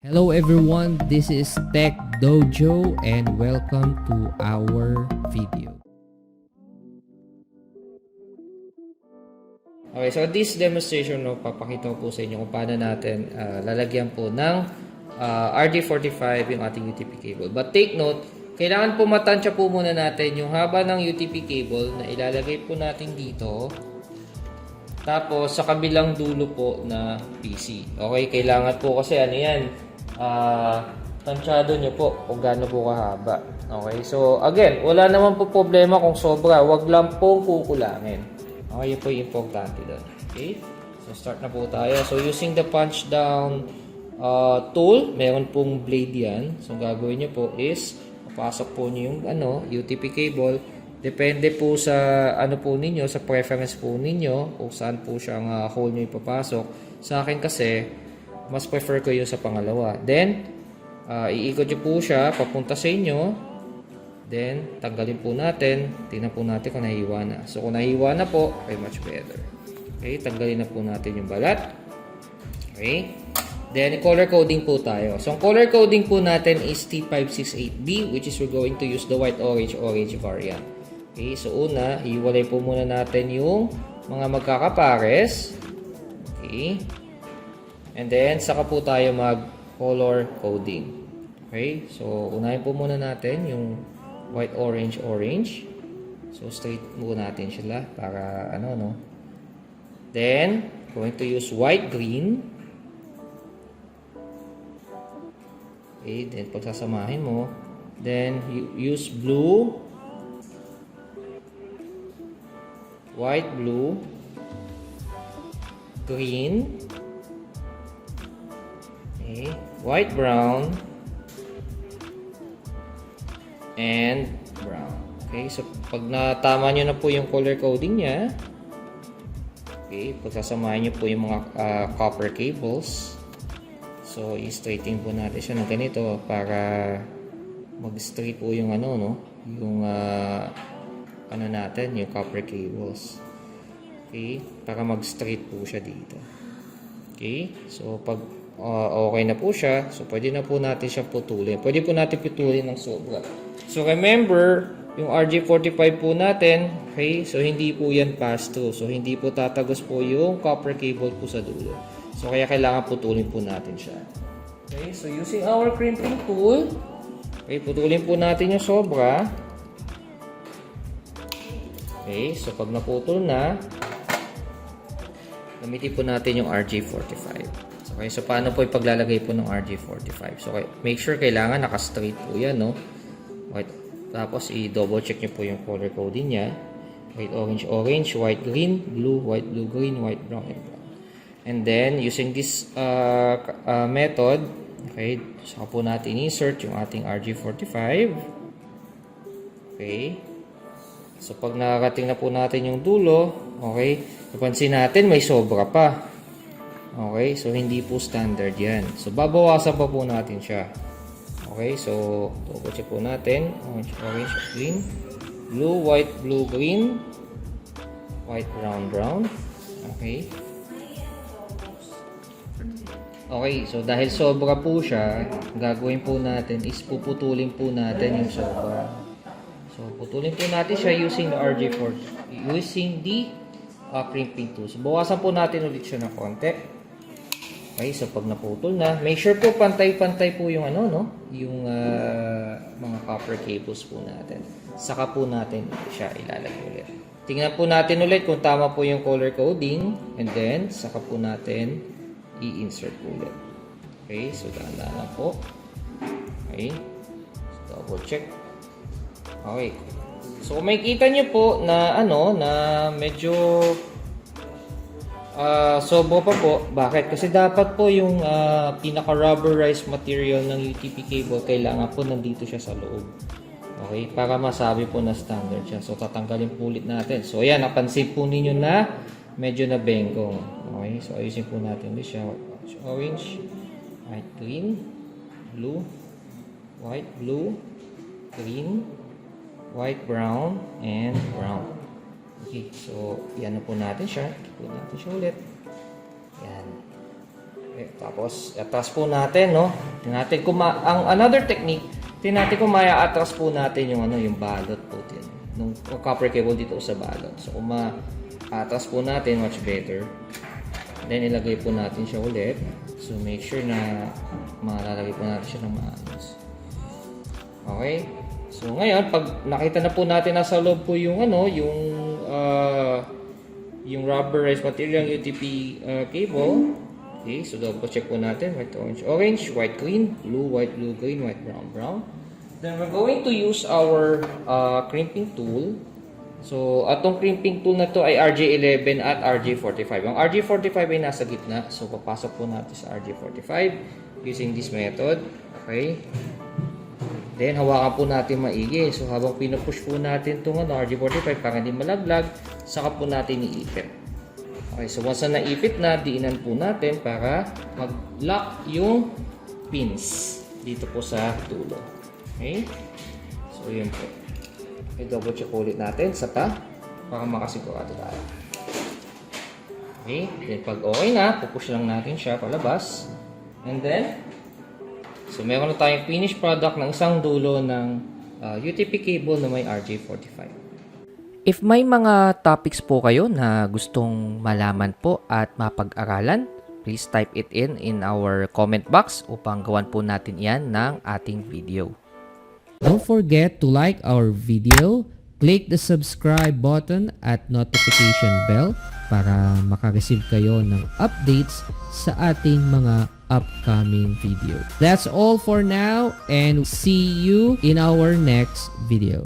Hello everyone, this is Tech Dojo and welcome to our video. Okay, so this demonstration, papakita ko po sa inyo kung paano natin lalagyan po ng RJ45 yung ating UTP cable. But take note, kailangan po matansya po muna natin yung haba ng UTP cable na ilalagay po natin dito. Tapos sa kabilang dulo po na PC. Okay, kailangan po kasi ano yan, tansyado nyo po kung gaano po kahaba. Okay, so again, wala naman po problema kung sobra, wag lang po kukulangin. Okay, yun po yung importante doon. Okay, so start na po tayo. So using the punch down tool, meron pong blade yan. So gagawin nyo po is papasok po nyo yung UTP cable. Depende po sa ano po ninyo, sa preference po ninyo kung saan po siyang hole nyo ipapasok. Sa akin kasi mas prefer ko yung sa pangalawa. Then iikot nyo po siya papunta sa inyo. Then tanggalin po natin. Tingnan po natin kung nahiwa na. So kung nahiwa na po, ay much better. Okay, tanggalin na po natin yung balat. Okay. Then color coding po tayo. So ang color coding po natin is T568B, which is we're going to use the white orange variant. Okay, so una, iwalay po muna natin yung mga magkakapares. Okay. And then, saka po tayo mag-color coding. Okay, so unahin po muna natin yung white orange. So, straight po natin sila para no. Then, going to use white green. Okay, then pagsasamahin mo. Then, use blue. White, blue, green, okay, white, brown, and brown. Okay, so pag natama nyo na po yung color coding niya, okay, pagsasamahin nyo po yung mga copper cables. So, i-straighten po natin siya ng ganito para mag-straight po yung yung natin, yung copper cables. Okay, para mag-straight po siya dito. Okay, so pag okay na po siya, so pwede na po natin siya putulin. Pwede po natin putulin ng sobra. So remember, yung RJ45 po natin, okay, so hindi po yan pass-through. So hindi po tatagos po yung copper cable po sa dulo. So kaya kailangan putulin po natin siya. Okay, so using our crimping tool, okay, putulin po natin yung sobra. Okay, so pag naputol na, gamitin po natin yung RJ45. Okay, so paano po ipaglalagay po ng RJ45? So okay, make sure kailangan naka-straight po yan, no? Okay, tapos i-double check nyo po yung color coding niya. White, orange, white, green, blue, green, white, brown, and brown. And then, using this method, okay, saka po natin insert yung ating RJ45. Okay. So, pag nakarating na po natin yung dulo, okay, napansin natin may sobra pa. Okay, so hindi po standard yan. So, babawasan pa po natin siya. Okay, so, double check po natin. Orange, green, blue, white, blue, green, white, brown. Okay. Okay, so dahil sobra po siya, gagawin po natin is puputulin po natin yung sobra. So, putulin po natin siya using the RJ4, using the crimping tool. So, bawasan po natin ulit siya ng konti. Okay, so pag naputol na, make sure po pantay-pantay po yung yung mga copper cables po natin. Saka po natin siya ilalagay ulit. Tingnan po natin ulit kung tama po yung color coding, and then saka po natin i-insert po ulit. Okay, so dahan-dahan lang po. Okay, so double check. Okay. So, kung makikita nyo po na na medyo sobra pa po. Bakit? Kasi dapat po yung pinaka-rubberized material ng UTP cable, kailangan po nandito siya sa loob. Okay? Para masabi po na standard siya. So, tatanggalin po ulit natin. So, ayan. Napansin po ninyo na medyo nabengkong. Okay? So, ayusin po natin ulit siya. Orange, white, green, blue, white, blue, green, white, brown, and brown. Okay, so yan na po natin siya. Ito natin siya ulit. Yan. Okay. Tapos, atras po natin, no? Tingnan natin kung another technique, tingnan natin kung maya-atras po natin yung, yung balot po din. Yung copper cable dito sa balot. So, kung ma-atras po natin, much better. Then, ilagay po natin siya ulit. So, make sure na malalagay po natin siya ng maayos. Okay? So, ngayon, pag nakita na po natin nasa loob po yung, yung rubberized material, UTP cable. Okay, so double check po natin. White, orange, orange, white, green, blue, green, white, brown, brown. Then we're going to use our crimping tool. So, atong crimping tool na to ay RJ11 at RJ45. Ang RJ45 ay nasa gitna. So, papasok po natin sa RJ45 using this method. Okay. Then, hawakan po natin maigi. So, habang pinupush po natin itong RJ45 para hindi malaglag, saka po natin iipit. Okay, so once na naipit na, diinan po natin para mag-lock yung pins dito po sa dulo. Okay? So, yun po. I-double check ulit natin sa para makasigurado tayo. Okay? Then, pag okay na, pupush lang natin siya palabas. And then, so meron na tayong finished product ng isang dulo ng UTP cable na may RJ45. If may mga topics po kayo na gustong malaman po at mapag-aralan, please type it in our comment box upang gawan po natin yan ng ating video. Don't forget to like our video, click the subscribe button at notification bell para makareceive kayo ng updates sa ating mga upcoming video. That's all for now and see you in our next video.